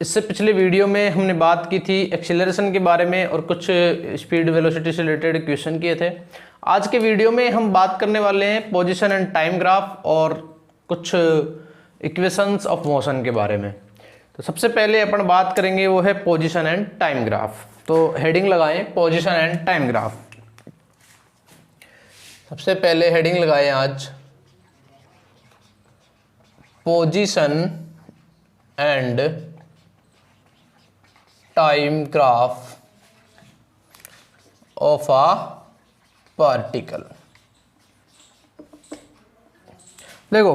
इससे पिछले वीडियो में हमने बात की थी एक्सीलरेशन के बारे में और कुछ स्पीड वेलोसिटी से रिलेटेड क्वेश्चन किए थे। आज के वीडियो में हम बात करने वाले हैं पोजीशन एंड टाइम ग्राफ और कुछ इक्वेशंस ऑफ मोशन के बारे में। तो सबसे पहले अपन बात करेंगे वो है पोजीशन एंड टाइम ग्राफ। तो हेडिंग लगाएं पोजीशन एंड टाइम ग्राफ। सबसे पहले हेडिंग लगाएं आज position and time graph of a particle. देखो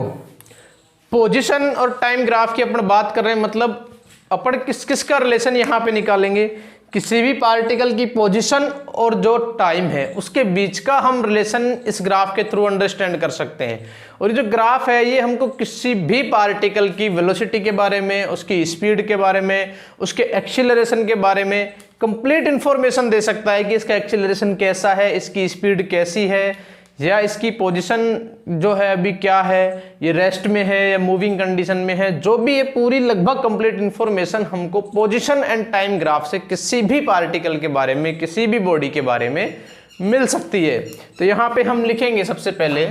पोजीशन और टाइम ग्राफ की अपन बात कर रहे हैं, मतलब अपन किस किस का रिलेशन यहां पे निकालेंगे। किसी भी पार्टिकल की पोजीशन और जो टाइम है उसके बीच का हम रिलेशन इस ग्राफ के थ्रू अंडरस्टैंड कर सकते हैं। और ये जो ग्राफ है ये हमको किसी भी पार्टिकल की वेलोसिटी के बारे में, उसकी स्पीड के बारे में, उसके एक्सीलरेशन के बारे में कंप्लीट इंफॉर्मेशन दे सकता है कि इसका एक्सीलरेशन कैसा है, इसकी स्पीड कैसी है, या इसकी पोजीशन जो है अभी क्या है, ये रेस्ट में है या मूविंग कंडीशन में है। जो भी ये पूरी लगभग कंप्लीट इंफॉर्मेशन हमको पोजीशन एंड टाइम ग्राफ से किसी भी पार्टिकल के बारे में, किसी भी बॉडी के बारे में मिल सकती है। तो यहां पे हम लिखेंगे सबसे पहले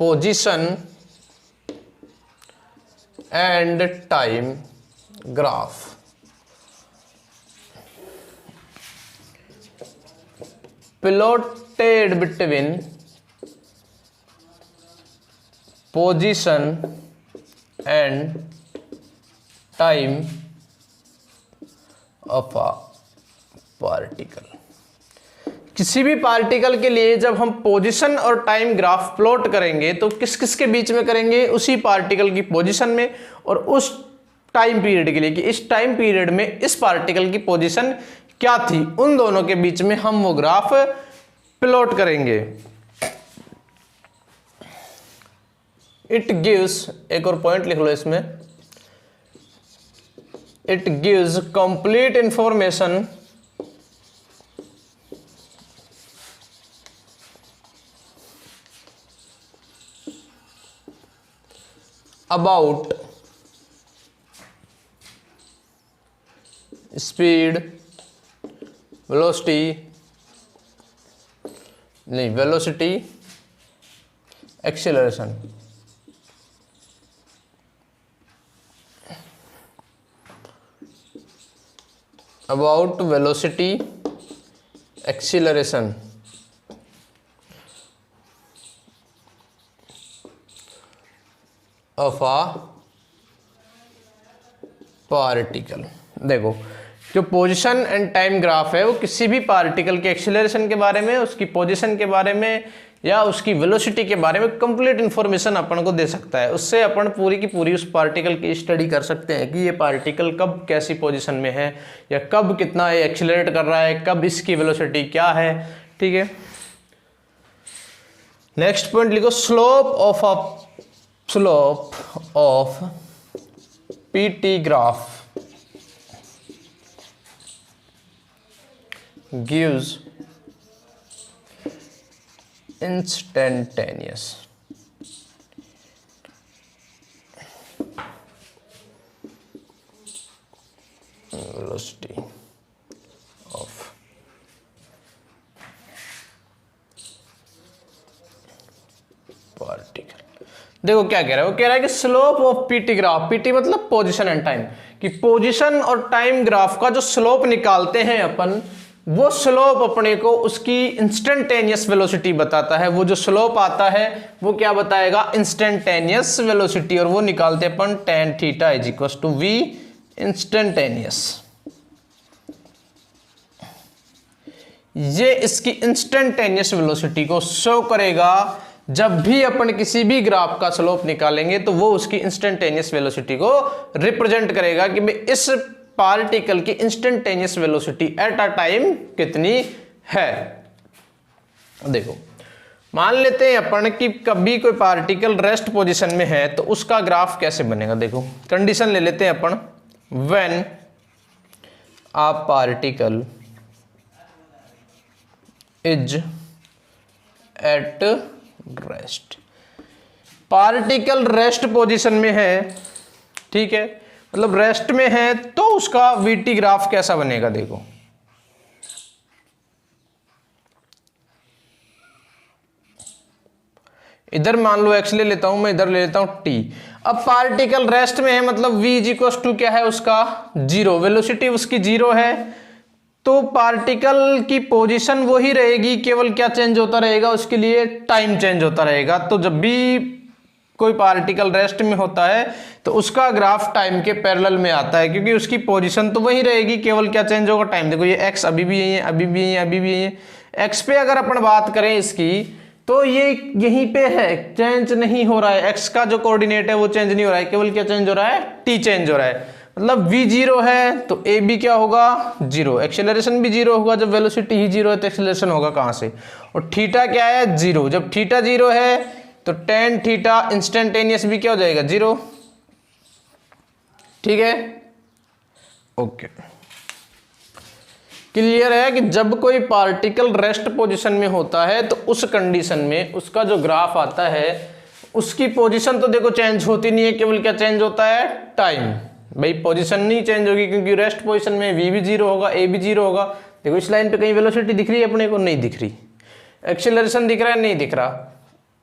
position and time graph plotted between position and time of a particle। किसी भी पार्टिकल के लिए जब हम पोजीशन और टाइम ग्राफ प्लॉट करेंगे तो किस किस के बीच में करेंगे, उसी पार्टिकल की पोजीशन में और उस टाइम पीरियड के लिए कि इस टाइम पीरियड में इस पार्टिकल की पोजीशन क्या थी, उन दोनों के बीच में हम वो ग्राफ प्लॉट करेंगे। इट गिव्स, एक और पॉइंट लिख लो इसमें, it gives complete information about speed, velocity, acceleration. About velocity, acceleration of a particle. देखो जो पोजीशन एंड टाइम ग्राफ है वो किसी भी पार्टिकल के एक्सीलरेशन के बारे में, उसकी पोजीशन के बारे में या उसकी वेलोसिटी के बारे में कंप्लीट इंफॉर्मेशन अपन को दे सकता है। उससे अपन पूरी की पूरी उस पार्टिकल की स्टडी कर सकते हैं कि ये पार्टिकल कब कैसी पोजीशन में है या कब कितना एक्सीलरेट कर रहा है, कब इसकी वेलोसिटी क्या है। ठीक है, नेक्स्ट पॉइंट लिखो slope of PT graph gives instantaneous velocity of particle। देखो क्या कह रहा है, वो कह रहा है कि slope of PT graph, PT मतलब पोजीशन एंड टाइम, कि पोजीशन और टाइम ग्राफ का जो स्लोप निकालते हैं अपन, वो स्लोप अपने को उसकी इंस्टेंटेनियस वेलोसिटी बताता है। वो जो स्लोप आता है वो क्या बताएगा, इंस्टेंटेनियस वेलोसिटी, और वो निकालते हैं अपन tan theta is equal to v instantaneous. ये इसकी इंस्टेंटेनियस वेलोसिटी को शो करेगा। जब भी अपन किसी भी ग्राफ का स्लोप निकालेंगे तो वो उसकी इंस्टेंटेनियस वेलोसिटी को रिप्रेजेंट करेगा कि भाई इस पार्टिकल की instantaneous velocity at a time कितनी है। देखो मान लेते हैं अपन कि कभी कोई पार्टिकल रेस्ट पोजीशन में है तो उसका ग्राफ कैसे बनेगा। देखो कंडीशन ले लेते हैं अपन, when a particle is at rest। Particle rest position में है, ठीक है, मतलब रेस्ट में है, तो उसका वीटी ग्राफ कैसा बनेगा। देखो इधर मान लो x ले लेता हूं मैं, इधर ले लेता हूं t। अब पार्टिकल रेस्ट में है मतलब v इक्वल टू क्या है उसका 0, वेलोसिटी उसकी 0 है, तो पार्टिकल की पोजीशन वही रहेगी, केवल क्या चेंज होता रहेगा उसके लिए टाइम चेंज होता रहेगा। तो जब भी कोई पार्टिकल रेस्ट में होता है तो उसका ग्राफ टाइम के पैरेलल में आता है, क्योंकि उसकी पोजीशन तो वही रहेगी, केवल क्या चेंज होगा टाइम। देखो ये x अभी भी यही है, अभी भी यही है, अभी भी यही है। x पे अगर अपन बात करें इसकी तो ये यहीं पे है, चेंज नहीं हो रहा है, x का जो कोऑर्डिनेट है वो चेंज नहीं हो रहा है, केवल क्या चेंज हो रहा है t चेंज हो रहा है। मतलब v 0 है तो a भी क्या होगा 0, एक्सेलरेशन भी 0 होगा। जब वेलोसिटी ही 0 है तो एक्सेलरेशन होगा कहां से, और थीटा क्या है 0। जब थीटा 0 है तो टेन थीटा इंस्टेंटेनियस भी क्या हो जाएगा 0, ठीक है, ओके। क्लियर है कि जब कोई पार्टिकल रेस्ट पोजीशन में होता है तो उस कंडीशन में उसका जो ग्राफ आता है उसकी पोजीशन तो देखो चेंज होती नहीं है, केवल क्या चेंज होता है टाइम। भाई पोजीशन नहीं चेंज होगी क्योंकि रेस्ट पोजीशन में v भी 0 होगा, a भी 0 होगा। देखो इस लाइन पे कहीं वेलोसिटी दिख रही है अपने को, नहीं दिख रही। एक्सेलरेशन दिख रहा है, नहीं दिख रहा।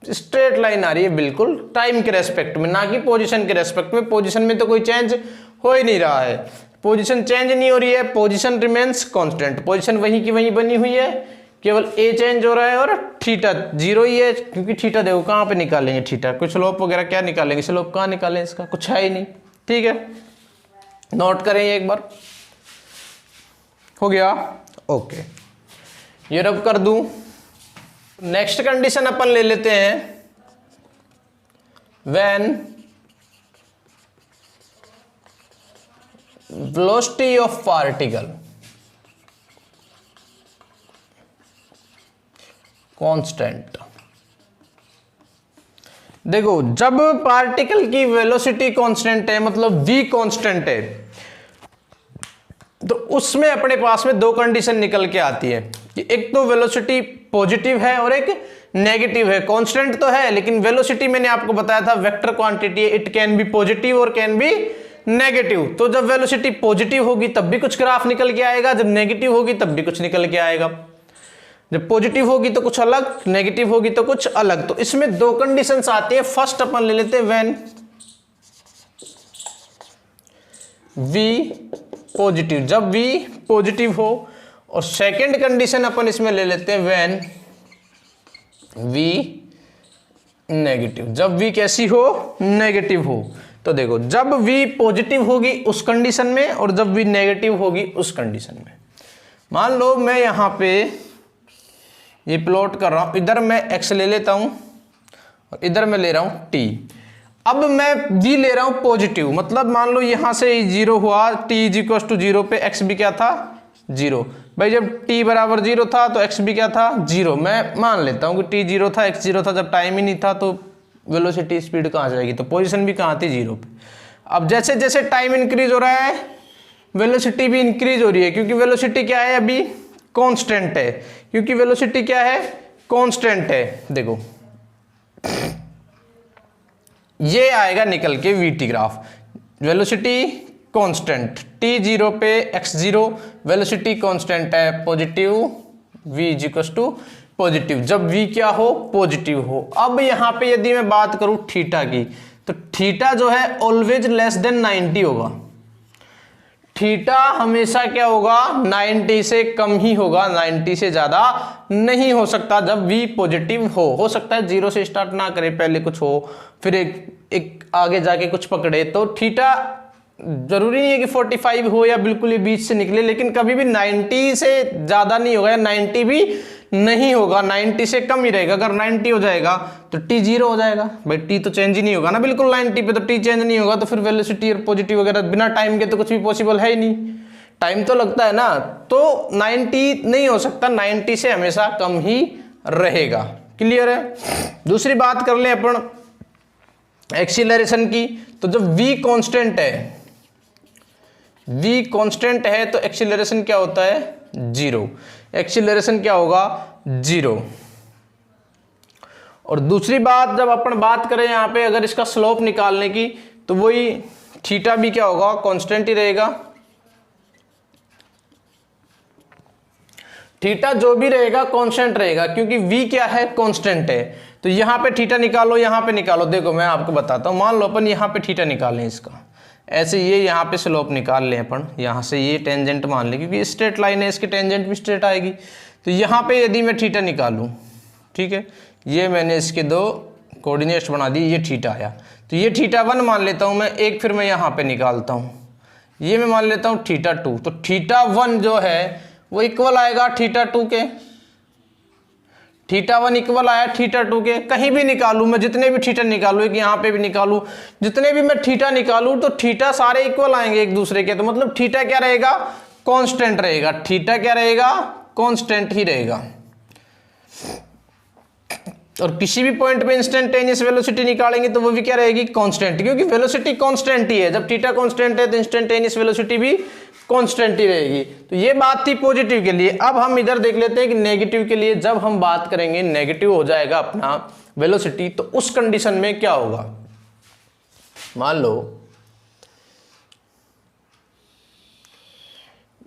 स्ट्रेट लाइन आ रही है बिल्कुल टाइम के रेस्पेक्ट में, ना कि पोजीशन के रेस्पेक्ट में। पोजीशन में तो कोई चेंज हो ही नहीं रहा है, पोजीशन चेंज नहीं हो रही है, पोजीशन रिमेन्स कांस्टेंट, पोजीशन वहीं की वहीं बनी हुई है, केवल a चेंज हो रहा है और थीटा 0 ही है। क्योंकि थीटा देखो कहाँ पे निकालेंगे, थीटा कोई स्लोप वगैरह क्या निकालेंगे, स्लोप कहाँ निकालें, इसका कुछ है ही नहीं, ठीक है। नोट करें एक बार, हो गया, ओके। ये रब कर दूं। नेक्स्ट कंडीशन अपन ले लेते हैं, when velocity of particle constant. देखो जब पार्टिकल की वेलोसिटी कांस्टेंट है मतलब v कांस्टेंट है, तो उसमें अपने पास में दो कंडीशन निकल के आती है कि एक तो वेलोसिटी पॉजिटिव है और एक नेगेटिव है। कांस्टेंट तो है लेकिन वेलोसिटी मैंने आपको बताया था वेक्टर क्वांटिटी है, इट कैन बी पॉजिटिव और कैन बी नेगेटिव। तो जब वेलोसिटी पॉजिटिव होगी तब भी कुछ ग्राफ निकल के आएगा, जब नेगेटिव होगी तब भी कुछ निकल के आएगा। जब पॉजिटिव होगी तो कुछ अलग, नेगेटिव होगी तो कुछ अलग। तो इसमें दो कंडीशंस आती है। फर्स्ट अपन ले लेते हैं व्हेन v पॉजिटिव, जब v पॉजिटिव हो, और सेकंड कंडीशन अपन इसमें ले लेते हैं व्हेन v नेगेटिव, जब v कैसी हो नेगेटिव हो। तो देखो जब v पॉजिटिव होगी उस कंडीशन में और जब v नेगेटिव होगी उस कंडीशन में। मान लो मैं यहां पे ये प्लॉट कर रहा हूं, इधर मैं x ले लेता हूं और इधर मैं ले रहा हूं t। अब मैं v ले रहा हूं पॉजिटिव, मतलब मान लो यहां से 0 हुआ, t इक्वल टू 0 पे x भी क्या था 0। भाई जब t बराबर 0 था तो x भी क्या था 0। मैं मान लेता हूं कि t 0 था, x 0 था, जब टाइम ही नहीं था तो वेलोसिटी स्पीड कहां जाएगी, तो पोजीशन भी कहां थी 0 पे। अब जैसे जैसे टाइम इंक्रीज हो रहा है वेलोसिटी भी इंक्रीज हो रही है, क्योंकि वेलोसिटी क्या है अभी कांस्टेंट है, क्योंकि वेलोसिटी क्या है कांस्टेंट है। देखो ये आएगा निकल के VT graph, velocity constant, t 0 पे x 0, वेलोसिटी कांस्टेंट है positive, v equal to positive, जब v क्या हो पॉजिटिव हो। अब यहां पे यदि मैं बात करूं थीटा की, तो थीटा जो है ऑलवेज लेस देन 90 होगा। थीटा हमेशा क्या होगा 90 से कम ही होगा, 90 से ज्यादा नहीं हो सकता जब v पॉजिटिव हो सकता है 0 से स्टार्ट ना करे, पहले कुछ हो फिर एक आगे जाके कुछ पकड़े। तो थीटा जरूरी नहीं है कि 45 हो या बिल्कुल ही बीच से निकले, लेकिन कभी भी 90 से ज्यादा नहीं होगा या 90 भी नहीं होगा, 90 से कम ही रहेगा। अगर 90 हो जाएगा तो t 0 हो जाएगा। भाई t तो चेंज ही नहीं होगा ना बिल्कुल 90 पे, तो t चेंज नहीं होगा तो फिर वेलोसिटी और पॉजिटिव वगैरह बिना टाइम के तो कुछ भी पॉसिबल है ही नहीं, टाइम तो लगता है ना। तो 90 नहीं हो सकता, 90 से हमेशा कम ही रहेगा। क्लियर है। दूसरी बात कर ले अपन एक्सीलरेशन की, तो जब v कांस्टेंट है, v कांस्टेंट है तो एक्सीलरेशन क्या होता है 0, एक्सीलरेशन क्या होगा 0। और दूसरी बात, जब अपन बात करें यहाँ पे अगर इसका स्लोप निकालने की, तो वही थीटा भी क्या होगा, कांस्टेंट ही रहेगा। थीटा जो भी रहेगा कांस्टेंट रहेगा, क्योंकि v क्या है, कांस्टेंट है। तो यहाँ पे थीटा निकालो, यहाँ पे निकालो। देखो मैं आपको बताता हूँ, मान लो अपन यहाँ पे थीटा निकालें इसका, ऐसे ये यहाँ पे स्लोप निकाल लें अपन, यहाँ से ये टेंजेंट मान लें, क्योंकि स्ट्रेट लाइन है, इसकी टेंजेंट भी स्ट्रेट आएगी। तो यहाँ पे यदि मैं थीटा निकालूँ, ठीक है, ये मैंने इसके दो कोऑर्डिनेट्स बना दी, ये थीटा आया। तो ये थीटा 1 मान लेता हूँ मैं, एक फिर मैं यहाँ पे निकालता हूँ, ये मैं मान लेता हूँ थीटा 2। तो थीटा 1 जो है वो इक्वल आएगा थीटा 2 के। थीटा 1 इक्वल आया थीटा 2 के। कहीं भी निकालूं मैं, जितने भी थीटा निकालूं, एक यहाँ पे भी निकालूं, जितने भी मैं थीटा निकालूं, तो थीटा सारे इक्वल आएंगे एक दूसरे के। तो मतलब थीटा क्या रहेगा, कांस्टेंट रहेगा। थीटा क्या रहेगा, कांस्टेंट ही रहेगा। और किसी भी पॉइंट पे इंस्टेंटेनियस वेलोसिटी निकालेंगे तो वो भी क्या रहेगी, कांस्टेंट, क्योंकि वेलोसिटी कांस्टेंट ही है। जब थीटा कांस्टेंट है तो इंस्टेंटेनियस वेलोसिटी भी कांस्टेंट ही रहेगी। तो ये बात थी पॉजिटिव के लिए। अब हम इधर देख लेते हैं कि नेगेटिव के लिए जब हम बात करेंगे, नेगेटिव हो जाएगा अपना वेलोसिटी, तो उस कंडीशन में क्या होगा। मान लो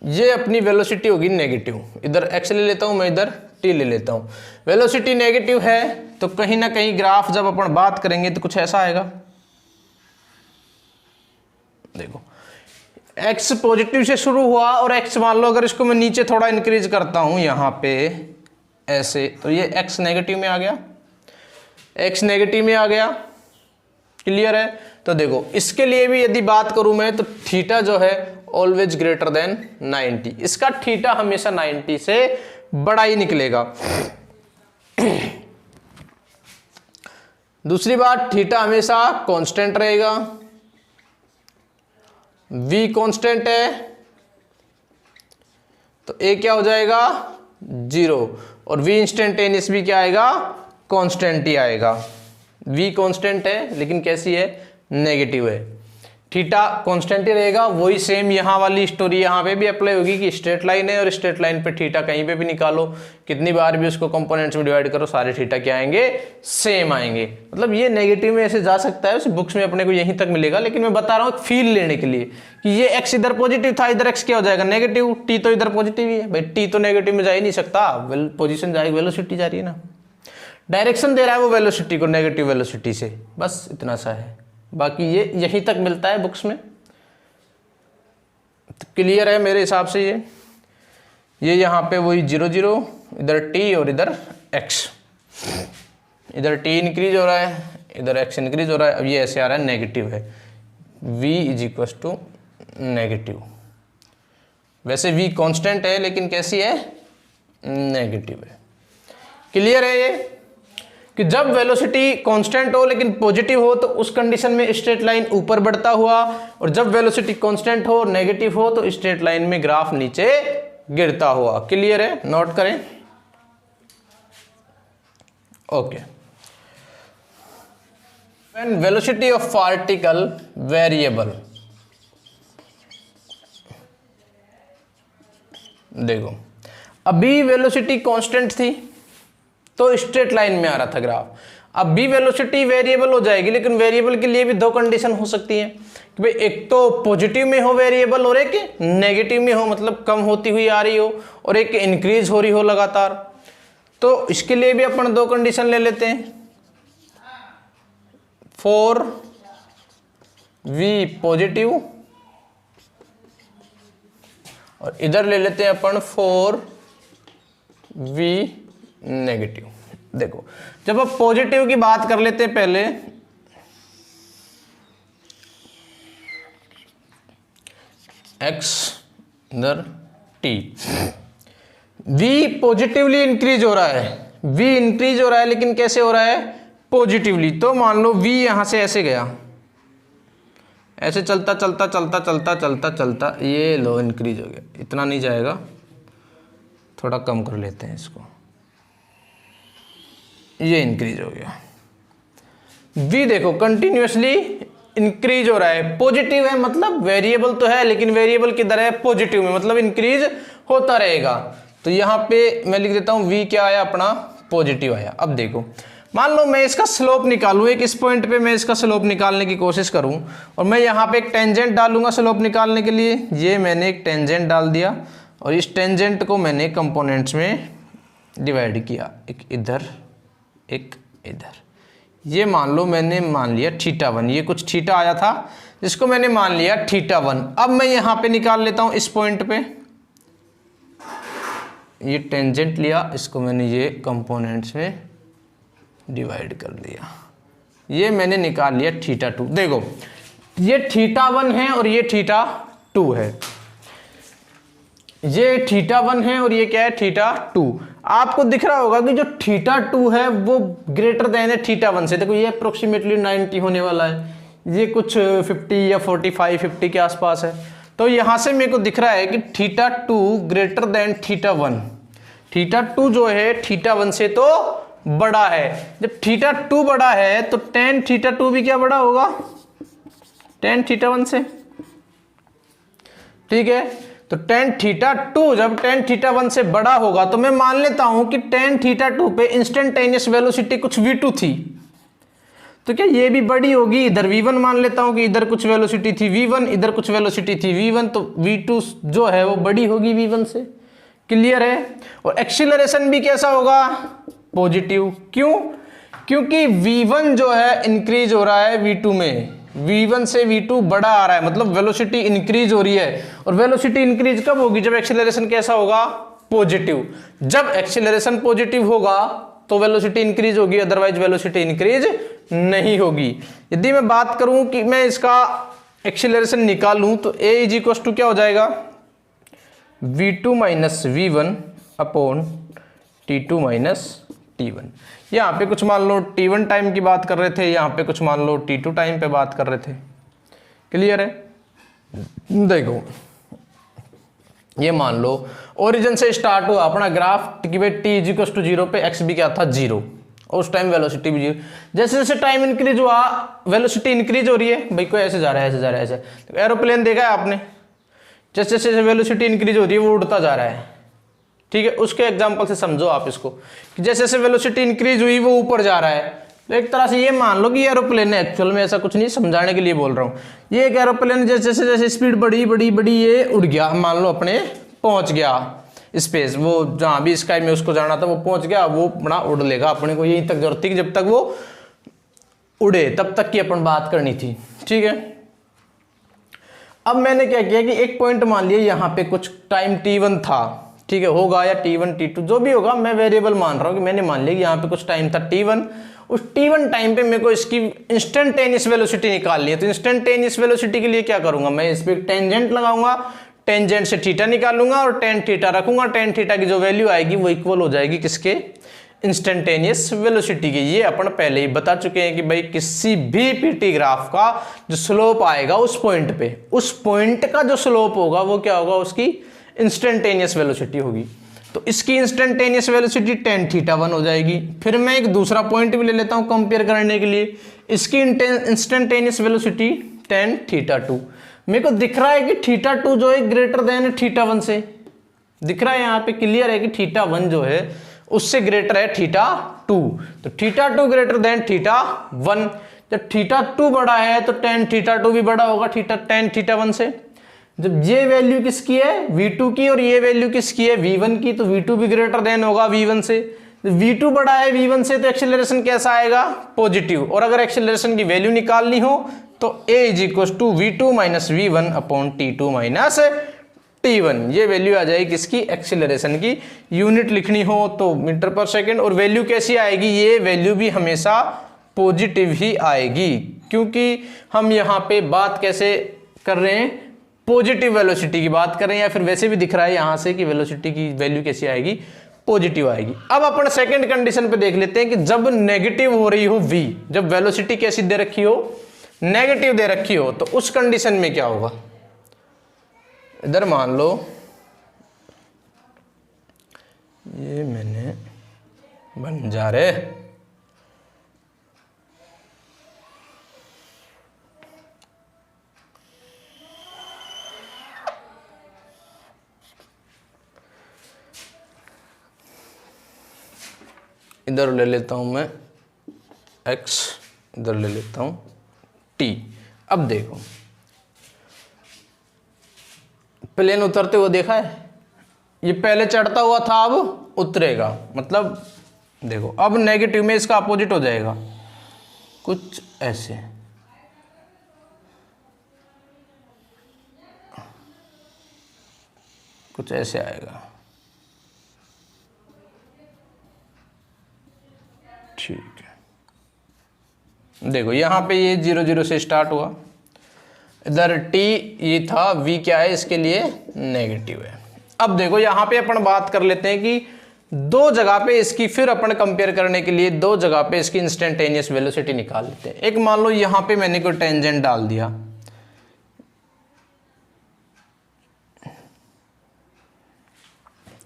ये अपनी वेलोसिटी होगी नेगेटिव, इधर x ले लेता हूं मैं, इधर t ले लेता हूं। वेलोसिटी नेगेटिव है तो कहीं ना कहीं ग्राफ जब अपन बात करेंगे तो कुछ ऐसा आएगा। देखो x पॉजिटिव से शुरू हुआ और x मान लो अगर इसको मैं नीचे थोड़ा इंक्रीज करता हूं यहां पे ऐसे, तो ये x नेगेटिव में आ गया, x नेगेटिव में आ गया। क्लियर है। तो देखो इसके लिए भी यदि बात करूं मैं, तो थीटा जो है ऑलवेज ग्रेटर देन 90, इसका थीटा हमेशा 90 से बड़ा ही निकलेगा। दूसरी बात, थीटा हमेशा कांस्टेंट रहेगा, v कांस्टेंट है तो a क्या हो जाएगा, 0, और v इंस्टेंटेनियस भी क्या आएगा, कांस्टेंट ही आएगा। v कांस्टेंट है लेकिन कैसी है, नेगेटिव है। थीटा कांस्टेंट ही रहेगा। वही सेम यहाँ वाली स्टोरी यहाँ पे भी अप्लाई होगी कि स्ट्रेट लाइन है और स्ट्रेट लाइन पे थीटा कहीं पे भी निकालो, कितनी बार भी उसको कंपोनेंट्स में डिवाइड करो, सारे थीटा क्या आएंगे, सेम आएंगे। मतलब ये नेगेटिव में ऐसे जा सकता है, उस बुक्स में अपने को यहीं तक मिलेगा, लेकिन मैं बता रहा हूँ फील लेने के लिए कि ये एक्स इधर पॉजिटिव था, इधर एक्स क्या हो जाएगा, नेगेटिव। टी तो इधर पॉजिटिव ही है भाई, टी तो नेगेटिव में जा ही नहीं सकता, पोजिशन जाएगी, वेलोसिटी जा रही है ना, डायरेक्शन दे रहा है वो वेलोसिटी को नेगेटिव वेलोसिटी से, बस इतना सा है। बाकी ये यहीं तक मिलता है बुक्स में। तो क्लियर है मेरे हिसाब से। ये यहाँ पे वही 0 0, इधर t और इधर x, इधर t इंक्रीज हो रहा है, इधर x इंक्रीज हो रहा है। अब ये ऐसे आ रहा है, नेगेटिव है, v is equal to negative. वैसे v कांस्टेंट है लेकिन कैसी है, नेगेटिव है। क्लियर है ये कि जब वेलोसिटी कांस्टेंट हो लेकिन पॉजिटिव हो तो उस कंडीशन में स्ट्रेट लाइन ऊपर बढ़ता हुआ, और जब वेलोसिटी कांस्टेंट हो नेगेटिव हो तो स्ट्रेट लाइन में ग्राफ नीचे गिरता हुआ। क्लियर है, नोट करें। Okay, when velocity of particle variable, देखो अभी वेलोसिटी कांस्टेंट थी तो स्ट्रेट लाइन में आ रहा था ग्राफ। अब भी वेलोसिटी वेरिएबल हो जाएगी, लेकिन वेरिएबल के लिए भी दो कंडीशन हो सकती है कि भाई एक तो पॉजिटिव में हो वेरिएबल और एक नेगेटिव में हो, मतलब कम होती हुई आ रही हो, और एक इंक्रीज हो रही हो लगातार। तो इसके लिए भी अपन दो कंडीशन ले लेते हैं, फॉर v पॉजिटिव, और इधर ले लेते हैं अपन फॉर v नेगेटिव। देखो जब आप पॉजिटिव की बात कर लेते हैं पहले, x इधर t, v पॉजिटिवली इंक्रीज हो रहा है, v इंक्रीज हो रहा है लेकिन कैसे हो रहा है, पॉजिटिवली। तो मान लो v यहां से ऐसे गया, ऐसे चलता चलता चलता चलता चलता चलता, ये लो इंक्रीज हो गया, इतना नहीं जाएगा, थोड़ा कम कर लेते हैं इसको, ये इंक्रीज हो गया। v देखो कंटिन्यूअसली इंक्रीज हो रहा है, पॉजिटिव है मतलब वेरिएबल तो है लेकिन वेरिएबल किधर है, पॉजिटिव में, मतलब इंक्रीज होता रहेगा। तो यहाँ पे मैं लिख देता हूँ v क्या आया अपना, पॉजिटिव आया। अब देखो मान लो मैं इसका स्लोप निकालूं, एक इस पॉइंट पे मैं इसका स्लोप निकालने की कोशिश करूं और मैं यहाँ पे एक टेंजेंट डालूंगा स्लोप निकालने के लिए। ये मैंने एक टेंजेंट डाल दिया और इस टेंजेंट को मैंने कंपोनेंट्स में डिवाइड किया, एक इधर एक इधर। ये मान लो मैंने मान लिया θ1, ये कुछ थीटा आया था जिसको मैंने मान लिया θ1। अब मैं यहाँ पे निकाल लेता हूँ इस पॉइंट पे, ये टेंजेंट लिया, इसको मैंने ये कंपोनेंट्स में डिवाइड कर दिया, ये मैंने निकाल लिया θ2। देखो ये θ1 है और ये θ2 है, ये θ1 है और ये क्या है θ2। आपको दिख रहा होगा कि जो θ2 है वो ग्रेटर देन है θ1 से। देखो ये अप्रोक्सीमेटली 90 होने वाला है, ये कुछ 50 या 45 50 के आसपास है। तो यहां से मेरे को दिख रहा है कि θ2 ग्रेटर देन θ1। θ2 जो है θ1 से तो बड़ा है। जब θ2 बड़ा है तो tan θ2 भी क्या बड़ा होगा, tan θ1 से, ठीक है। तो tan θ2 जब tan θ1 से बड़ा होगा तो मैं मान लेता हूं कि tan θ2 पे इंस्टेंटेनियस वेलोसिटी कुछ v2 थी, तो क्या ये भी बड़ी होगी। इधर v1 मान लेता हूं कि इधर कुछ वेलोसिटी थी v1, इधर कुछ वेलोसिटी थी v1, तो v2 जो है वो बड़ी होगी v1 से। क्लियर है। और एक्सीलरेशन भी कैसा होगा, पॉजिटिव। क्यों, क्योंकि v1 जो है इंक्रीज हो रहा है v2 में, v1 से v2 बड़ा आ रहा है, मतलब वेलोसिटी इंक्रीज हो रही है। और वेलोसिटी इंक्रीज कब होगी, जब एक्सीलरेशन कैसा होगा, पॉजिटिव। जब एक्सीलरेशन पॉजिटिव होगा तो वेलोसिटी इंक्रीज होगी, अदरवाइज वेलोसिटी इंक्रीज नहीं होगी। यदि मैं बात करूं कि मैं इसका एक्सीलरेशन निकालूं तो a इज इक्वल टू क्या हो जाएगा, v2 minus v1 upon t2 minus t1। यहाँ पे कुछ मान लो t1 टाइम की बात कर रहे थे, यहाँ पे कुछ मान लो t2 टाइम पे बात कर रहे थे। क्लियर है। देखो ये मान लो ओरिजिन से स्टार्ट हुआ अपना ग्राफ कि भाई t इज इक्वल टू 0 पे x भी क्या था 0, और उस टाइम वेलोसिटी भी 0। जैसे जैसे टाइम इंक्रीज हुआ वेलोसिटी इंक्रीज हो रही है। भाई कोई ऐसे जा रहा है, ऐसे जा रहा है, ऐसे। तो एरोप्लेन देखा है आपने, जैसे जैसे वेलोसिटी इंक्रीज हो रही है वो उड़ता जा रहा है, ठीक है। उसके एग्जांपल से समझो आप इसको कि जैसे जैसे वेलोसिटी इंक्रीज हुई वो ऊपर जा रहा है। तो एक तरह से ये मान लो कि एरोप्लेन है, एक्चुअल में ऐसा कुछ नहीं, समझाने के लिए बोल रहा हूँ। ये एक एरोप्लेन जैसे जैसे जैसे स्पीड बढ़ी बढ़ी बढ़ी ये उड़ गया, मान लो अपने पहुंच गया स्पेस, वो जहाँ भी स्काई में उसको जाना था वो पहुंच गया। वो बड़ा उड़ लेगा, अपने को यहीं तक जरूरत थी कि जब तक वो उड़े तब तक की अपन बात करनी थी, ठीक है। अब मैंने क्या किया कि एक पॉइंट मान लिया यहाँ पे कुछ टाइम t1 था, ठीक है, होगा या t1 t2 जो भी होगा, मैं वेरिएबल मान रहा हूँ कि मैंने मान लिया कि यहाँ पे कुछ टाइम था t1। उस t1 टाइम पे मेरे को इसकी इंस्टेंटेनियस वेलोसिटी निकालनी है। तो इंस्टेंटेनियस वेलोसिटी के लिए क्या करूंगा, मैं इस पे टेंजेंट लगाऊंगा, टेंजेंट से थीटा निकालूंगा और tan थीटा रखूंगा। tan थीटा की जो वैल्यू आएगी वो इक्वल हो जाएगी किसके, इंस्टेंटेनियस वेलोसिटी की। ये अपन पहले ही बता चुके हैं कि भाई किसी भी पीटी ग्राफ का जो स्लोप आएगा उस पॉइंट पे, उस पॉइंट का जो स्लोप होगा वो क्या होगा, उसकी इंस्टेंटेनियस वेलोसिटी होगी। तो इसकी इंस्टेंटेनियस वेलोसिटी tan θ1 हो जाएगी। फिर मैं एक दूसरा पॉइंट भी ले लेता हूं कंपेयर करने के लिए, इसकी इंस्टेंटेनियस वेलोसिटी tan θ2। मेरे को दिख रहा है कि θ2 जो है ग्रेटर देन θ1 से, दिख रहा है यहाँ पे, क्लियर है कि θ1 जो है उससे ग्रेटर है θ2। तो θ2 ग्रेटर देन θ1। जब θ2 बड़ा है तो tan θ2 भी बड़ा होगा tan θ1 से। जब ये वैल्यू किसकी है, v2 की, और ये वैल्यू किसकी है, v1 की, तो v2 भी ग्रेटर देन होगा v1 से। v2 बड़ा है v1 से तो एक्सेलरेशन कैसा आएगा, पॉजिटिव। और अगर एक्सेलरेशन की वैल्यू निकालनी हो तो a is equal to v2 minus v1 upon t2 minus t1। ये वैल्यू आ जाएगी किसकी, एक्सेलरेशन की। यूनिट लिखनी हो तो मीटर पर सेकेंड। और वैल्यू कैसी आएगी, ये वैल्यू भी हमेशा पॉजिटिव ही आएगी, क्योंकि हम यहाँ पे बात कैसे कर रहे हैं, पॉजिटिव वेलोसिटी की बात कर रहे हैं, या फिर वैसे भी दिख रहा है यहाँ से कि वेलोसिटी की वैल्यू कैसी आएगी, पॉजिटिव आएगी। अब अपन सेकंड कंडीशन पे देख लेते हैं कि जब नेगेटिव हो रही हो v, जब वेलोसिटी कैसी दे रखी हो, नेगेटिव दे रखी हो, तो उस कंडीशन में क्या होगा। इधर मान लो ये मैंने बन जा रहे, इधर ले लेता हूं मैं एक्स, इधर ले लेता हूँ टी। अब देखो प्लेन उतरते हुए देखा है, ये पहले चढ़ता हुआ था अब उतरेगा, मतलब देखो अब नेगेटिव में इसका अपोजिट हो जाएगा, कुछ ऐसे, कुछ ऐसे आएगा, ठीक है। देखो यहाँ पे ये 0 0 से स्टार्ट हुआ, इधर t ये था, v क्या है इसके लिए नेगेटिव है। अब देखो यहाँ पे अपन बात कर लेते हैं कि दो जगह पे इसकी, फिर अपन कंपेयर करने के लिए दो जगह पे इसकी इंस्टेंटेनियस वेलोसिटी निकाल लेते हैं। एक मान लो यहाँ पे मैंने कोई टेंजेंट डाल दिया,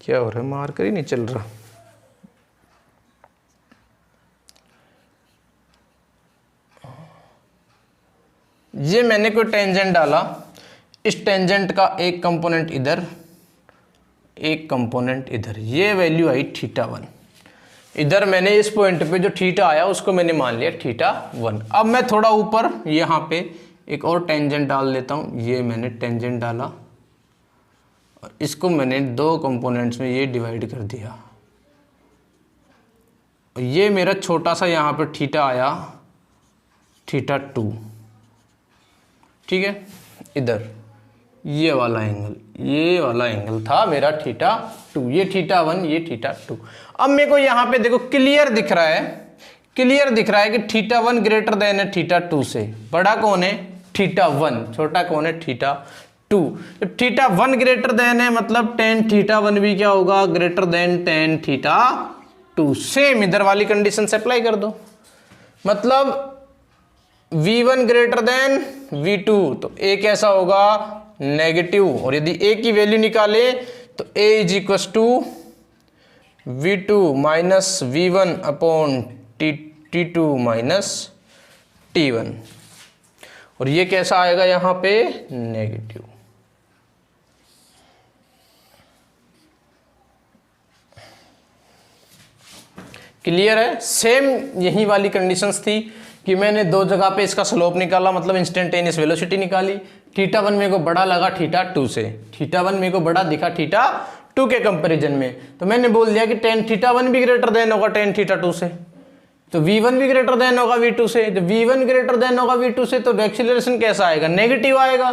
क्या हो रहा है, मार्कर ही नहीं चल रहा, ये मैंने कोई टेंजेंट डाला, इस टेंजेंट का एक कंपोनेंट इधर, एक कंपोनेंट इधर, ये वैल्यू आई θ1। इधर मैंने इस पॉइंट पे जो थीटा आया उसको मैंने मान लिया θ1। अब मैं थोड़ा ऊपर यहाँ पे एक और टेंजेंट डाल लेता हूँ, ये मैंने टेंजेंट डाला और इसको मैंने दो कंपोनेंट्स में ये डिवाइड कर दिया, ये मेरा छोटा सा यहाँ पे थीटा आया θ2, ठीक है। इधर ये वाला एंगल, ये वाला एंगल था मेरा θ2, ये θ1 ये θ2। अब मेरे को यहाँ पे देखो क्लियर दिख रहा है, क्लियर दिख रहा है कि θ1 ग्रेटर देन है θ2 से, बड़ा कौन है θ1, छोटा कौन है θ2। जब θ1 ग्रेटर देन है मतलब tan θ1 भी क्या होगा, ग्रेटर देन tan θ2। सेम इधर वाली कंडीशन से अप्लाई कर दो, मतलब v1 ग्रेटर देन v2, तो a कैसा होगा नेगेटिव, और यदि a की वैल्यू निकाले तो a is equal to v2 minus v1 upon t2 minus t1, और ये कैसा आएगा यहाँ पे नेगेटिव। क्लियर है। सेम यही वाली कंडीशंस थी कि मैंने दो जगह पे इसका स्लोप निकाला, मतलब इंस्टेंटेनियस वेलोसिटी निकाली, θ1 मेरे को बड़ा लगा θ2 से, θ1 मेरे को बड़ा दिखा θ2 के कंपैरिजन में, तो मैंने बोल दिया कि tan θ1 भी ग्रेटर देन होगा tan θ2 से, तो v1 भी ग्रेटर देन होगा v2 से, जब v1 ग्रेटर देन होगा v2 से तो एक्सीलरेशन कैसा आएगा नेगेटिव आएगा,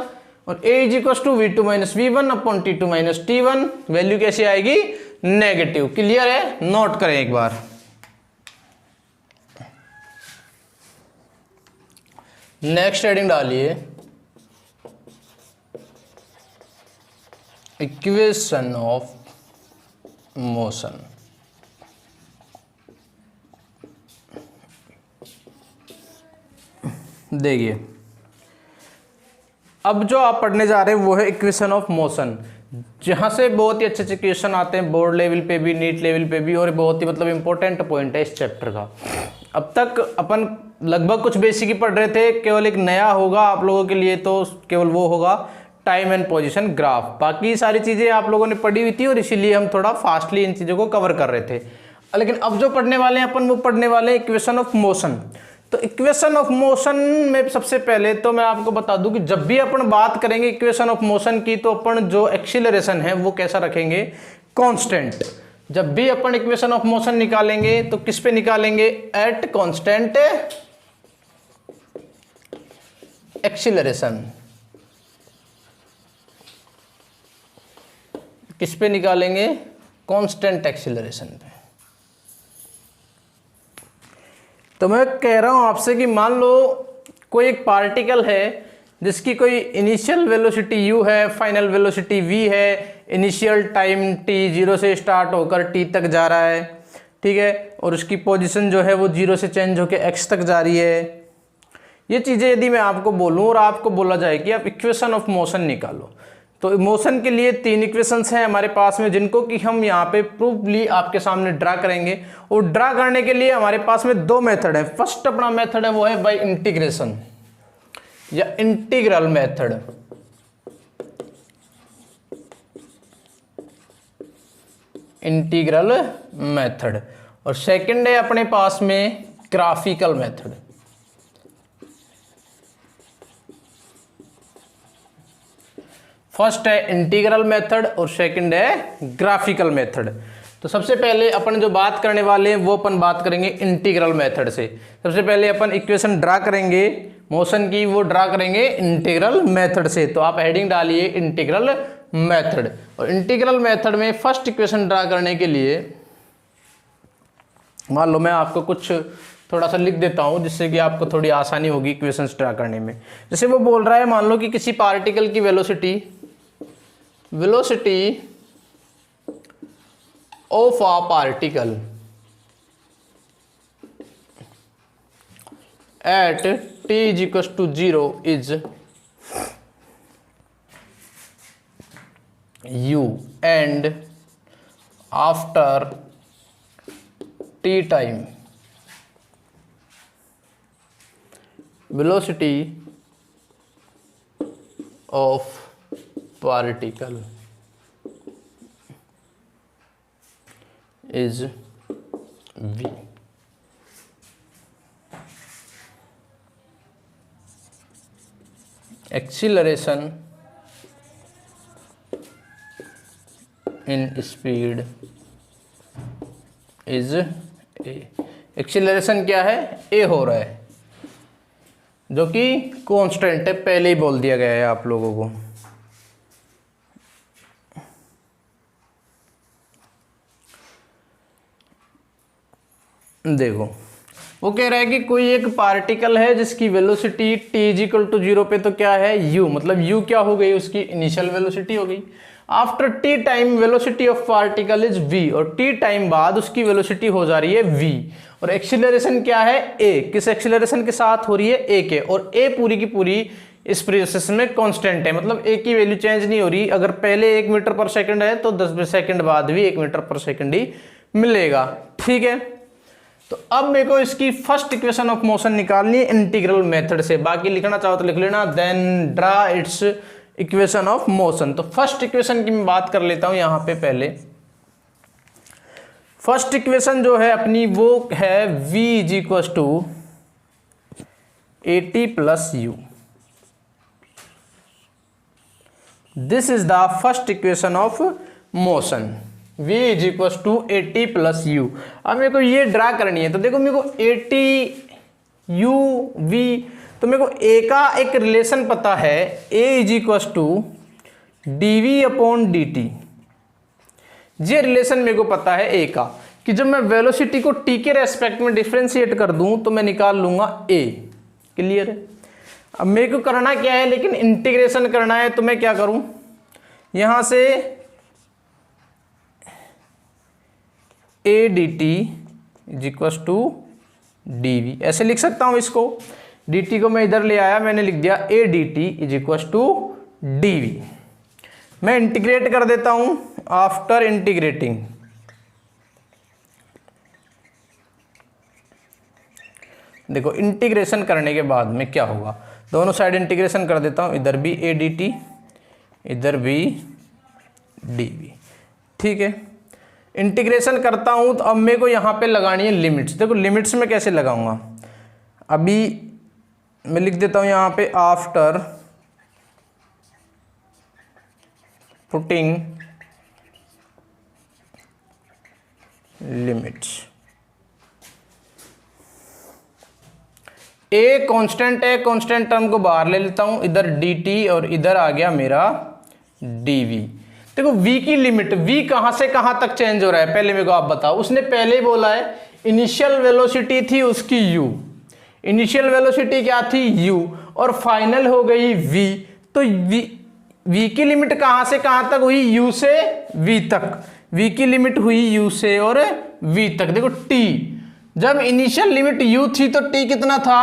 और a is equal to v2 minus v1 upon t2 minus t1, value कैसी आएगी नेगेटिव। क्लियर है, नोट करें एक बार। नेक्स्ट हेडिंग डालिए इक्वेशन ऑफ मोशन। देखिए अब जो आप पढ़ने जा रहे हैं वो है इक्वेशन ऑफ मोशन, जहां से बहुत ही अच्छे क्वेश्चन आते हैं बोर्ड लेवल पे भी, नीट लेवल पे भी, और बहुत ही मतलब इंपॉर्टेंट पॉइंट है इस चैप्टर का। अब तक अपन लगभग कुछ बेसिक ही पढ़ रहे थे, केवल एक नया होगा आप लोगों के लिए, तो केवल वो होगा टाइम एंड पोजीशन ग्राफ। बाकी सारी चीज़ें आप लोगों ने पढ़ी हुई थी और इसीलिए हम थोड़ा फास्टली इन चीज़ों को कवर कर रहे थे। लेकिन अब जो पढ़ने वाले हैं अपन, वो पढ़ने वाले हैं इक्वेशन ऑफ मोशन। तो इक्वेशन ऑफ मोशन में सबसे पहले तो मैं आपको बता दूं कि जब भी अपन बात करेंगे इक्वेशन ऑफ मोशन की, तो अपन जो एक्सीलरेशन है वो कैसा रखेंगे, कांस्टेंट। जब भी अपन इक्वेशन ऑफ मोशन निकालेंगे तो किस पे निकालेंगे, एट कांस्टेंट एक्सीलरेशन। किस पे निकालेंगे, कांस्टेंट एक्सीलरेशन पे। तो मैं कह रहा हूं आपसे कि मान लो कोई एक पार्टिकल है जिसकी कोई इनिशियल वेलोसिटी u है, फाइनल वेलोसिटी v है, इनिशियल टाइम t 0 से स्टार्ट होकर t तक जा रहा है, ठीक है, और उसकी पोजीशन जो है वो 0 से चेंज होकर x तक जा रही है। ये चीज़ें यदि मैं आपको बोलूं और आपको बोला जाए कि आप इक्वेशन ऑफ मोशन निकालो, तो मोशन के लिए 3 इक्वेशंस हैं हमारे पास में, जिनको कि हम यहाँ पे प्रूफली आपके सामने ड्रा करेंगे। और ड्रा करने के लिए हमारे पास में 2 मेथड है। फर्स्ट अपना मेथड है वो है बाय इंटीग्रेशन या इंटीग्रल मेथड। Integral method. और सेकंड है अपने पास में ग्राफिकल मेथड। फर्स्ट है इंटीग्रल मेथड और सेकंड है ग्राफिकल मेथड। तो सबसे पहले अपन जो बात करने वाले हैं वो अपन बात करेंगे इंटीग्रल मेथड से। सबसे पहले अपन इक्वेशन ड्रा करेंगे मोशन की, वो ड्रा करेंगे इंटीग्रल मेथड से। तो आप हेडिंग डालिए इंटीग्रल मेथड। और इंटीग्रल मेथड में फर्स्ट इक्वेशन ड्रा करने के लिए मान लो मैं आपको कुछ थोड़ा सा लिख देता हूं जिससे कि आपको थोड़ी आसानी होगी इक्वेशंस ड्रा करने में। जैसे वो बोल रहा है, मान लो कि किसी पार्टिकल की velocity of a particle at t is equals to 0 is u, and after t time velocity of particle is v। Acceleration in speed is a। Acceleration क्या है? ए हो रहा है, जो कि कांस्टेंट है, पहले ही बोल दिया गया है आप लोगों को। देखो वो कह रहा है कि कोई एक पार्टिकल है जिसकी velocity t is equal to 0 पे तो क्या है u, मतलब u क्या हो गई, उसकी इनिशियल वेलोसिटी हो गई। After t time velocity of particle is v, और t टाइम बाद उसकी वेलोसिटी हो जा रही है v। और एक्सीलरेशन क्या है? a। किस एक्सीलरेशन के साथ हो रही है? a के। और a पूरी की पूरी इस प्रोसेस में कांस्टेंट है, मतलब a की वैल्यू चेंज नहीं हो रही। अगर पहले 1 मीटर पर सेकंड है तो 10 सेकंड बाद भी 1 मीटर पर सेकंड ही मिलेगा। ठीक है, तो अब मेरे को इसकी फर्स्ट इक्वेशन ऑफ मोशन निकालनी है इंटीग्रल मेथड से। बाकी लिखना चाहो तो लिख लेना, then draw its equation of motion. तो फर्स्ट इक्वेशन की मैं बात कर लेता हूं यहां पे। पहले फर्स्ट इक्वेशन जो है अपनी वो है v is equal to at plus u। This is the first equation of motion, v is equal to at plus u। अब मेरे को ये ड्रा करनी है, तो देखो मेरे को at u v, तो मेरे को a का एक रिलेशन पता है, a is equal to dv upon dt। ये रिलेशन मेरे को पता है a का, कि जब मैं वेलोसिटी को t के रेस्पेक्ट में डिफरेंशिएट कर दूं तो मैं निकाल लूंगा a। क्लियर है? अब मेरे को करना क्या है, लेकिन इंटीग्रेशन करना है, तो मैं क्या करूं, यहां से a dt is equal to dv ऐसे लिख सकता हूं इसको। dt को मैं इधर ले आया, मैंने लिख दिया a dt is equal to dv। मैं इंटीग्रेट कर देता हूं। आफ्टर इंटीग्रेटिंग देखो, इंटीग्रेशन करने के बाद में क्या होगा, दोनों साइड इंटीग्रेशन कर देता हूं, इधर भी a dt इधर भी dv। ठीक है, इंटीग्रेशन करता हूं तो अब मेरे को यहां पे लगानी है लिमिट्स। देखो लिमिट्स में कैसे लगाऊंगा, अभी मैं लिख देता हूं यहां पे after putting limits. A constant है, कांस्टेंट टर्म को बाहर ले लेता हूं, इधर dt और इधर आ गया मेरा dv। देखो v की लिमिट, v कहां से कहां तक चेंज हो रहा है पहले मेरे को आप बताओ। उसने पहले ही बोला है इनिशियल वेलोसिटी थी उसकी u, इनिशियल वेलोसिटी क्या थी u, और फाइनल हो गई v। तो v की लिमिट कहां से कहां तक हुई, u से v तक। v की लिमिट हुई u से और v तक। देखो t, जब इनिशियल लिमिट u थी तो t कितना था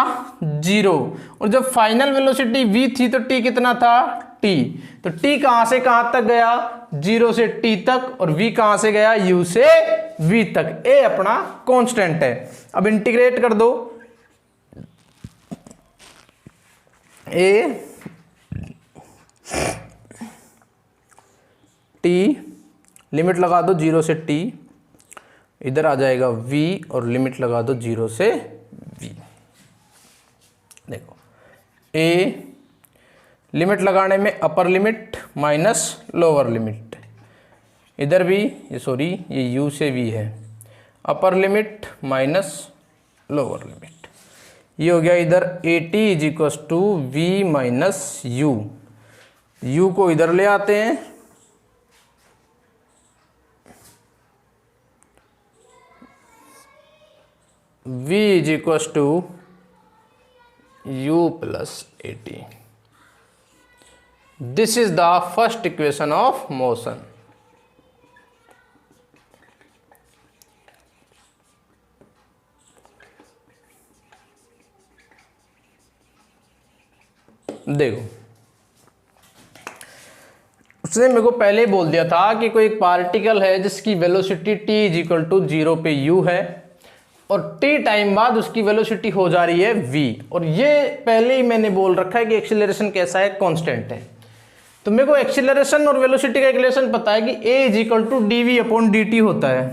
0, और जब फाइनल वेलोसिटी v थी तो t कितना था t। तो t कहां से कहां तक गया, 0 से t तक, और v कहां से गया, u से v तक। a अपना कांस्टेंट है। अब इंटीग्रेट कर दो, a t लिमिट लगा दो 0 से t, इधर आ जाएगा v और लिमिट लगा दो 0 से ए, लिमिट लगाने में upper limit minus lower limit, इधर भी ये यू से वी है, upper limit minus lower limit, ये हो गया इधर a t is equals to v minus u, u को इधर ले आते हैं, v is equals to u plus a t. This is the first equation of motion. देखो, उसने मेरे को पहले ही बोल दिया था कि कोई एक पार्टिकल है जिसकी velocity t is equal to 0 पे u है और t टाइम बाद उसकी वेलोसिटी हो जा रही है v, और ये पहले ही मैंने बोल रखा है कि एक्सीलरेशन कैसा है, कांस्टेंट है। तो मेरे को एक्सीलरेशन और वेलोसिटी का इक्वेशन पता है कि a is equal to d v upon d t होता है।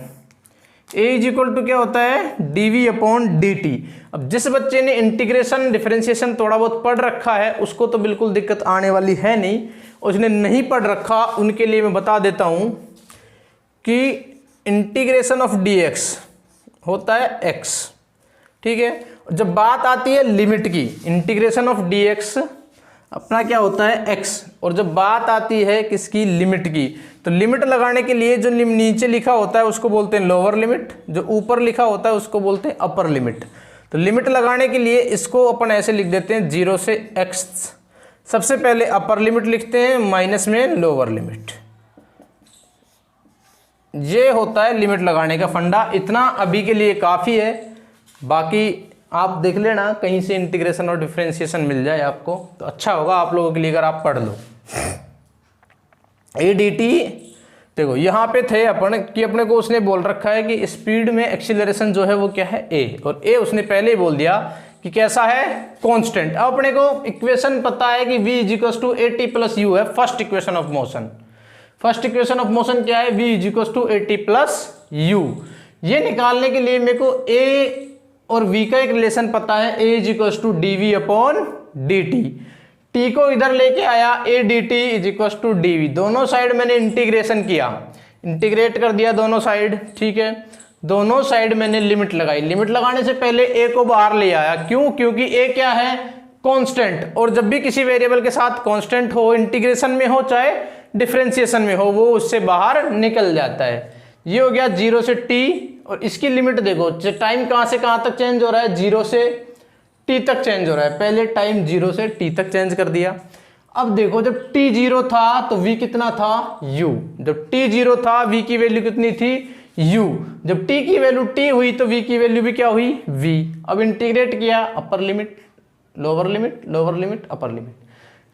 a इज इक्वल टू क्या होता है, d v upon d t. अब जिस बच्चे ने इंटीग्रेशन डिफरेंशिएशन थोड़ा बहुत पढ़ रखा है उसको तो बिल्कुल दिक्कत आने वाली है नहीं, उसने नहीं पढ़ रखा उनके लिए मैं बता देता हूं कि इंटीग्रेशन ऑफ डी एक्स होता है x, ठीक है। जब बात आती है लिमिट की, इंटीग्रेशन ऑफ डी एक्स अपना क्या होता है x, और जब बात आती है किसकी, लिमिट की, तो लिमिट लगाने के लिए जो नीचे लिखा होता है उसको बोलते हैं लोअर लिमिट, जो ऊपर लिखा होता है उसको बोलते हैं अपर लिमिट। तो लिमिट लगाने के लिए इसको अपन ऐसे लिख देते हैं 0 से x, सबसे पहले अपर लिमिट लिखते हैं, माइनस में लोअर लिमिट। ये होता है लिमिट लगाने का फंडा। इतना अभी के लिए काफ़ी है, बाकी आप देख लेना कहीं से इंटीग्रेशन और डिफरेंशिएशन मिल जाए आपको तो अच्छा होगा आप लोगों के लिए अगर आप पढ़ लो। ए डी टी, देखो यहाँ पे थे अपन कि अपने को उसने बोल रखा है कि स्पीड में एक्सीलरेशन जो है वो क्या है ए, और ए उसने पहले ही बोल दिया कि कैसा है, कांस्टेंट। अब अपने को इक्वेशन पता है कि v is equal to A T plus U है, first equation of motion. First equation of motion क्या है, v is equal to A T plus U. ये निकालने के लिए मेरे को a और v का एक रिलेशन पता है, a is equal to d v upon d t. t को इधर लेके आया, a d t is equal to d v, दोनों साइड मैंने इंटीग्रेशन किया, इंटीग्रेट कर दिया दोनों साइड, ठीक है। दोनों साइड मैंने लिमिट लगाई, लिमिट लगाने से पहले a को बाहर ले आया, क्यों, क्योंकि a क्या है, कांस्टेंट, और जब भी किसी वेरिएबल के साथ कांस्टेंट हो, इंटीग्रेशन में हो चाहे डिफरेंशिएशन में हो, वो उससे बाहर निकल जाता है। ये हो गया 0 से t, और इसकी लिमिट देखो, टाइम कहां से कहां तक चेंज हो रहा है, 0 से t तक चेंज हो रहा है। पहले टाइम 0 से t तक चेंज कर दिया। अब देखो जब t 0 था तो v कितना था, u। जब t 0 था v की वैल्यू कितनी थी, u। जब t की वैल्यू t हुई तो v की वैल्यू भी क्या हुई, v। अब इंटीग्रेट किया, upper limit lower limit, lower limit upper limit,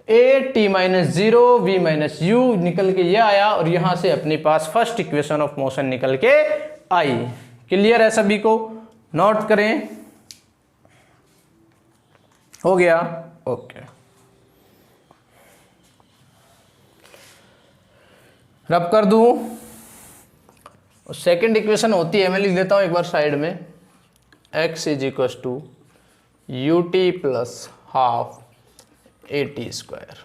a t minus 0 v minus you निकल के ये आया, और यहां से अपने पास फर्स्ट इक्वेशन ऑफ मोशन निकल के आई। क्लियर है सभी को, नोट करें, हो गया, ओके। रब कर दूं, सेकंड इक्वेशन होती है, मैं लिख देता हूं एक बार साइड में, x is equal to u t plus half a t square,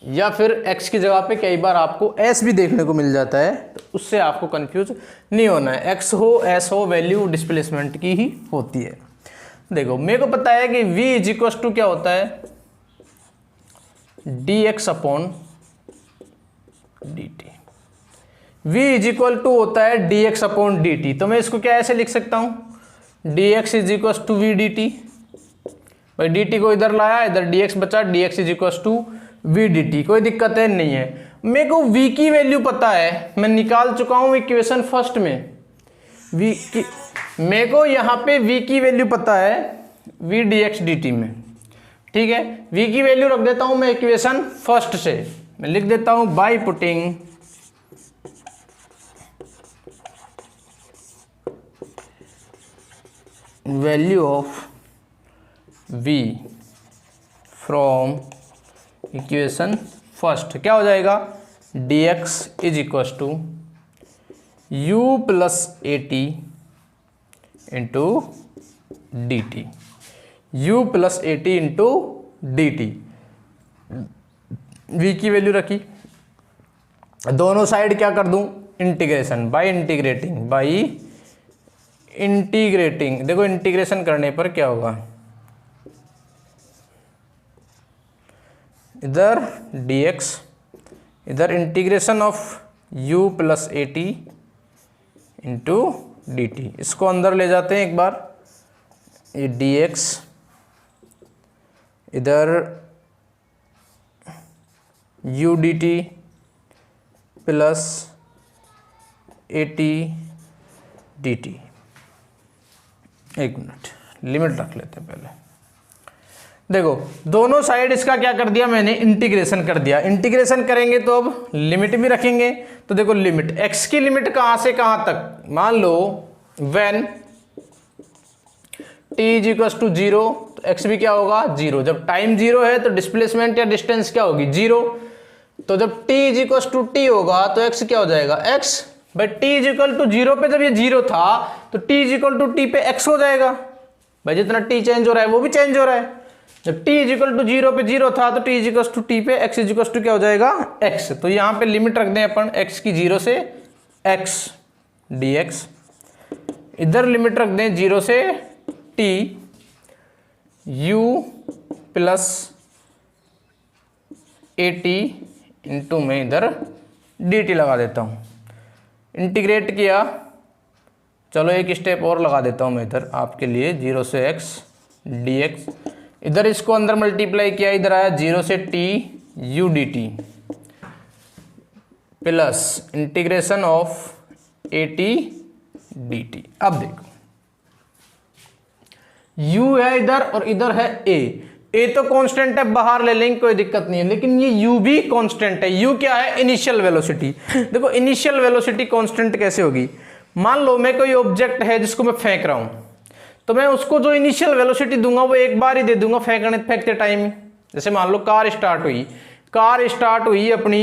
या फिर x की जगह पे कई बार आपको s भी देखने को मिल जाता है, तो उससे आपको कंफ्यूज नहीं होना है। x हो s हो, वैल्यू डिस्प्लेसमेंट की ही होती है। देखो मेरे को पता है कि v इज इक्वल टू क्या होता है, dx अपॉन dt। v is equal to होता है dx अपॉन dt, तो मैं इसको क्या ऐसे लिख सकता हूं, dx is equal to v dt। भाई dt को इधर लाया, इधर dx बचा, dx is equal to v dt, कोई दिक्कत है नहीं है। मेरे को v की वैल्यू पता है, मैं निकाल चुका हूं इक्वेशन फर्स्ट में, v की, मेरे को यहाँ पे v की वैल्यू पता है v dx dt में, ठीक है। v की वैल्यू रख देता हूं मैं इक्वेशन फर्स्ट से, मैं लिख देता हूं by putting value of v from equation first, क्या हो जाएगा, dx is equal to u plus a t into d t. u plus a t into d t. v की वैल्यू रखी, दोनों साइड क्या कर दूं, इंटीग्रेशन बाय इंटीग्रेटिंग। देखो इंटीग्रेशन करने पर क्या होगा, इधर dx, इधर integration of u plus a t into d t. इसको अंदर ले जाते हैं एक बार, ये dx, इधर u D T plus a T D T. एक मिनट, लिमिट रख लेते हैं पहले। देखो दोनों साइड इसका क्या कर दिया मैंने, इंटीग्रेशन कर दिया। इंटीग्रेशन करेंगे तो अब लिमिट भी रखेंगे। तो देखो लिमिट, x की लिमिट कहां से कहां तक, मान लो when t is equal to 0, तो x भी क्या होगा 0। जब टाइम 0 है तो डिस्प्लेसमेंट या डिस्टेंस क्या होगी 0। तो जब t is equal to t होगा तो x क्या हो जाएगा x, भाई t इज इक्वल टू 0 पे जब ये 0 था तो t is equal to t पे x हो जाएगा। भाई जितना t चेंज हो रहा है वो भी चेंज हो रहा है। जब t इज इक्वल टू 0 पे 0 था तो t is equal to t पे x इज इक्वल टू क्या हो जाएगा x। तो यहाँ पे लिमिट रख दें अपन x की 0 से x dx, इधर लिमिट रख दें 0 से t u plus a t into में इधर डी टी लगा देता हूँ। इंटीग्रेट किया, चलो एक स्टेप और लगा देता हूँ मैं इधर आपके लिए, 0 से x dx, इधर इसको अंदर मल्टीप्लाई किया, इधर आया 0 से t u D T plus integration of A T D t. अब देखो u है इधर और इधर है a तो कांस्टेंट है, बाहर ले लेंगे कोई दिक्कत नहीं है, लेकिन ये u भी कांस्टेंट है। u क्या है, इनिशियल वेलोसिटी। देखो इनिशियल वेलोसिटी कांस्टेंट कैसे होगी, मान लो मैं कोई ऑब्जेक्ट है जिसको मैं फेंक रहा हूं, तो मैं उसको जो इनिशियल वेलोसिटी दूंगा वो एक बार ही दे दूंगा फेंकते टाइम। जैसे मान लो कार स्टार्ट हुई अपनी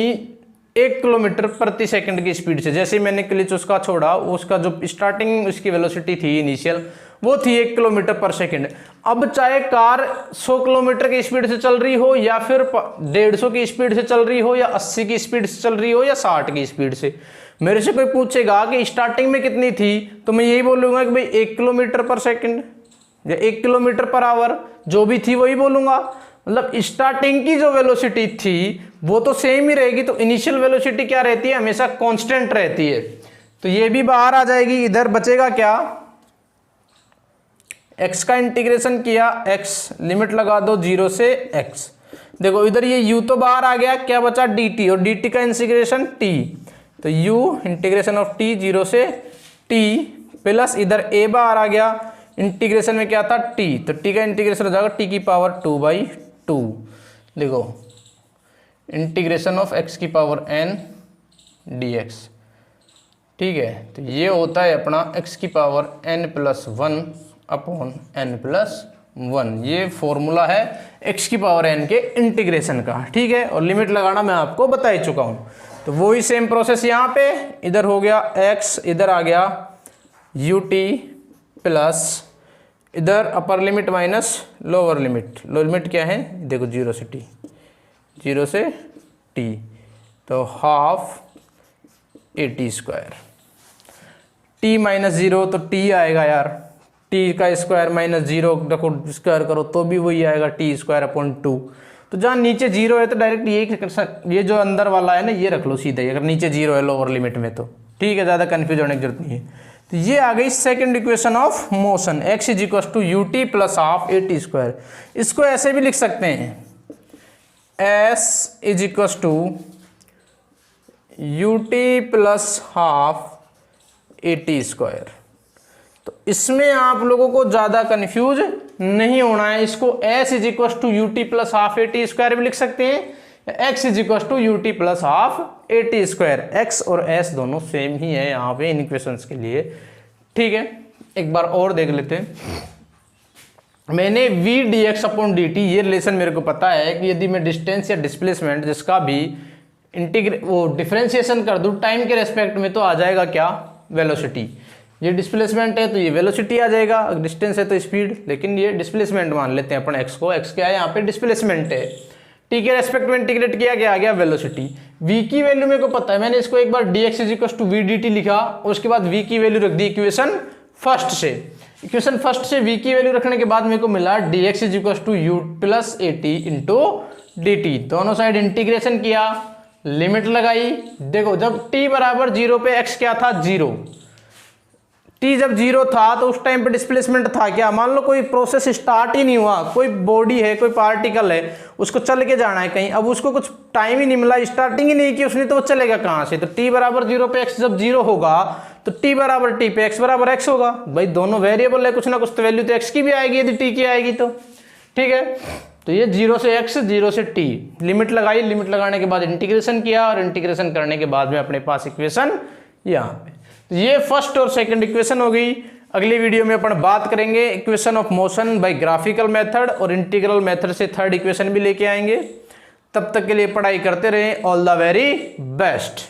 1 किलोमीटर प्रति सेकंड की स्पीड से। जैसे मैंने क्लिच उसका छोड़ा, उसका जो स्टार्टिंग उसकी वेलोसिटी थी इनिशियल वो थी 1 किलोमीटर पर सेकंड। अब चाहे कार 100 किलोमीटर की स्पीड से चल रही हो या फिर 150 की स्पीड से चल रही हो या 80 की स्पीड से चल रही हो या 60 की स्पीड से, मेरे से कोई पूछेगा कि स्टार्टिंग में कितनी थी तो मैं यही बोलूंगा कि भाई 1 किलोमीटर पर सेकंड या 1 किलोमीटर पर आवर, जो भी थी वही बोलूंगा। मतलब स्टार्टिंग की जो वेलोसिटी थी वो तो सेम ही रहेगी। तो इनिशियल वेलोसिटी क्या रहती है, हमेशा कांस्टेंट रहती है। तो ये भी बाहर आ जाएगी। इधर बचेगा क्या, x का इंटीग्रेशन किया, x लिमिट लगा दो 0 से x। देखो इधर ये u तो बाहर आ गया, क्या बचा dt, और dt का इंटीग्रेशन t। तो u इंटीग्रेशन ऑफ t 0 से t प्लस इधर a बाहर आ गया, इंटीग्रेशन में क्या था t, तो t का इंटीग्रेशन हो जाएगा t की पावर 2/2। देखो इंटीग्रेशन ऑफ x की पावर n dx। ठीक है, तो ये होता है अपना x की पावर n+1 अपॉन n+1। ये फॉर्मूला है x की पावर n के इंटीग्रेशन का। ठीक है, और लिमिट लगाना मैं आपको बता ही चुका हूँ। तो वही सेम प्रोसेस यहाँ पे, इधर हो गया x, इधर आ गया ut प्लस इधर अपर limit minus lower limit. Lower limit क्या है, देखो 0 से t, 0 से t, तो हाफ AT²। t -0 तो t आएगा यार, t का स्क्वायर -0 देखो स्क्वायर करो तो भी वही आएगा t²/2। तो जहाँ नीचे 0 है तो डायरेक्ट ये जो अंदर वाला है ना ये रख लो सीधा ही, अगर नीचे 0 है लोअर लिमिट में तो। ठीक है, ज़्यादा कन्फ्यूज होने की जरूरत नहीं है। तो ये आ गई second equation of motion, x is equal to ut plus half AT²। इसको ऐसे भी लिख सकते हैं, s is equal to ut plus half AT²। तो इसमें आप लोगों को ज़्यादा कंफ्यूज नहीं होना है। इसको s is equal to ut plus half AT² भी लिख सकते हैं, x is equal to ut plus half AT²। x और s दोनों सेम ही है यहाँ पे इन इक्वेशंस के लिए। ठीक है, एक बार और देख लेते हैं। मैंने v dx अपॉन dt, ये रिलेशन मेरे को पता है कि यदि मैं डिस्टेंस या डिस्प्लेसमेंट जिसका भी डिफरेंशिएशन कर दूँ टाइम के रेस्पेक्ट में तो आ जाएगा क्या, वेलोसिटी। ये डिस्प्लेसमेंट है तो ये वेलोसिटी आ जाएगा, डिस्टेंस है तो स्पीड, लेकिन ये डिस्प्लेसमेंट मान लेते हैं अपन एक्स को, एक्स क्या है यहाँ पे डिस्प्लेसमेंट है। टी के रेस्पेक्ट में इंटीग्रेट किया, क्या आ गया वेलोसिटी। v की वैल्यू मेरे को पता है, मैंने इसको एक बार dx is equal to v d t लिखा, उसके बाद v की वैल्यू रख दी इक्वेशन फर्स्ट से। इक्वेशन फर्स्ट से v की वैल्यू रखने के बाद मेरे को मिला dx is equal to u plus a t into d t. दोनों साइड इंटीग्रेशन किया, लिमिट लगाई। देखो जब t बराबर 0 पे x क्या था 0, t जब 0 था तो उस टाइम पे डिस्प्लेसमेंट था क्या, मान लो कोई प्रोसेस स्टार्ट ही नहीं हुआ, कोई बॉडी है, कोई पार्टिकल है, उसको चल के जाना है कहीं, अब उसको कुछ टाइम ही नहीं मिला, स्टार्टिंग ही नहीं की उसने, तो वो चलेगा कहाँ से। तो t बराबर 0 पे x जब 0 होगा तो t बराबर t पे x बराबर x होगा। भाई दोनों वेरिएबल है, कुछ ना कुछ तो वैल्यू तो x की भी आएगी यदि t की आएगी तो, ठीक है। तो ये 0 से x 0 से t, लिमिट लगाई, लिमिट लगाने के बाद इंटीग्रेशन किया, और इंटीग्रेशन करने के बाद में अपने पास इक्वेशन यहाँ पे। तो ये फर्स्ट और सेकंड इक्वेशन हो गई। अगली वीडियो में अपन बात करेंगे equation of motion by graphical method, और इंटीग्रल मेथड से थर्ड इक्वेशन भी लेके आएंगे। तब तक के लिए पढ़ाई करते रहें। All the very best.